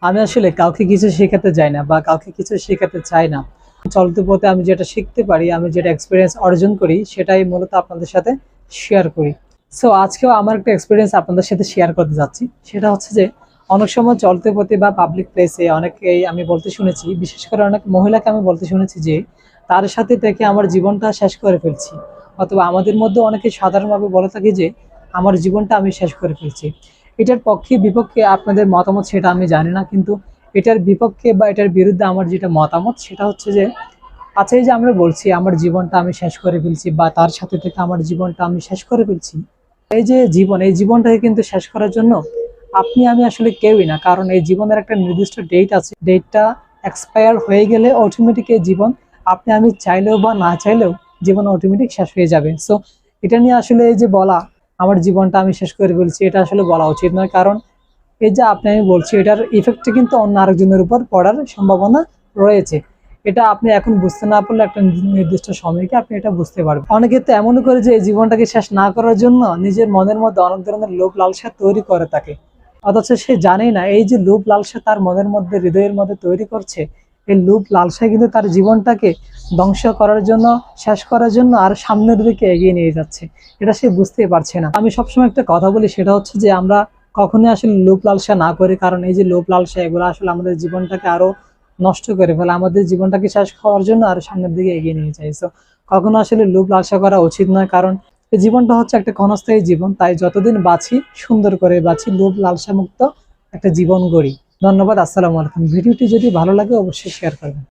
আমি আসলে কাউকে কিছু শেখাতে যাই না বা কাউকে কিছু শেখাতে চাই না। চলতে পথে আমি যেটা শিখতে পারি, আমি যেটা এক্সপিরিয়েন্স অর্জন করি, সেটাই মূলত আপনাদের সাথে শেয়ার করি। সো আজকেও আমার একটা এক্সপিরিয়েন্স আপনাদের সাথে শেয়ার করতে যাচ্ছি। সেটা হচ্ছে যে অনেক সময় চলতে পথে বা পাবলিক প্লেসে অনেকেই আমি বলতে শুনেছি, বিশেষ করে অনেক মহিলাকে আমি বলতে শুনেছি যে তার সাথে থেকে আমার জীবনটা শেষ করে ফেলছি, অথবা আমাদের মধ্যে অনেকে সাধারণভাবে বলে থাকে যে আমার জীবনটা আমি শেষ করে ফেলছি। এটার পক্ষে বিপক্ষে আপনাদের মতামত সেটা আমি জানি না, কিন্তু এটার বিপক্ষে বা এটার বিরুদ্ধে আমার যেটা মতামত সেটা হচ্ছে যে আচ্ছা, এই যে আমরা বলছি আমার জীবনটা আমি শেষ করে ফেলছি বা তার সাথে থেকে আমার জীবনটা আমি শেষ করে ফেলছি, এই যে জীবন, এই জীবনটাকে কিন্তু শেষ করার জন্য আপনি আমি আসলে কেউই না। কারণ এই জীবনের একটা নির্দিষ্ট ডেট আছে, ডেটটা এক্সপায়ার হয়ে গেলে অটোমেটিক এই জীবন, আপনি আমি চাইলেও বা না চাইলেও, জীবন অটোমেটিক শেষ হয়ে যাবে। সো এটা নিয়ে আসলে এই যে বলা আমার জীবনটা আমি শেষ করে ফেলছি, এটা আসলে বলা উচিত নয়। কারণ এই যে আপনি আমি বলছি, এটার ইফেক্টটা কিন্তু অন্য আরেকজনের উপর পড়ার সম্ভাবনা রয়েছে। এটা আপনি এখন বুঝতে না পারলে একটা নির্দিষ্ট সময়কে আপনি এটা বুঝতে পারবেন। অনেকে তো এমনও করে যে এই জীবনটাকে শেষ না করার জন্য নিজের মনের মধ্যে অনেক ধরনের লোভ লালসা তৈরি করে থাকে, অথচ সে জানেই না এই যে লোভ লালসা তার মনের মধ্যে, হৃদয়ের মধ্যে তৈরি করছে, এই লোভ লালসা কিন্তু তার জীবনটাকে ধ্বংস করার জন্য, শেষ করার জন্য আর সামনের দিকে এগিয়ে নিয়ে যাচ্ছে। এটা সে বুঝতেই পারছে না। আমি সবসময় একটা কথা বলি, সেটা হচ্ছে যে আমরা কখনোই আসলে লোভ লালসা না করি। কারণ এই যে লোভ লালসা, এগুলো আসলে আমাদের জীবনটাকে আরো নষ্ট করে ফেলে, আমাদের জীবনটাকে শেষ হওয়ার জন্য আরো সামনের দিকে এগিয়ে নিয়ে যায়। তো কখনো আসলে লোভ লালসা করা উচিত নয়। কারণ এই জীবনটা হচ্ছে একটা ক্ষণস্থায়ী জীবন, তাই যতদিন বাঁচি সুন্দর করে বাঁচি, লোভ লালসা মুক্ত একটা জীবন গড়ি। ধন্যবাদ। আসসালামু আলাইকুম। ভিডিওটি যদি ভালো লাগে অবশ্যই শেয়ার করবেন।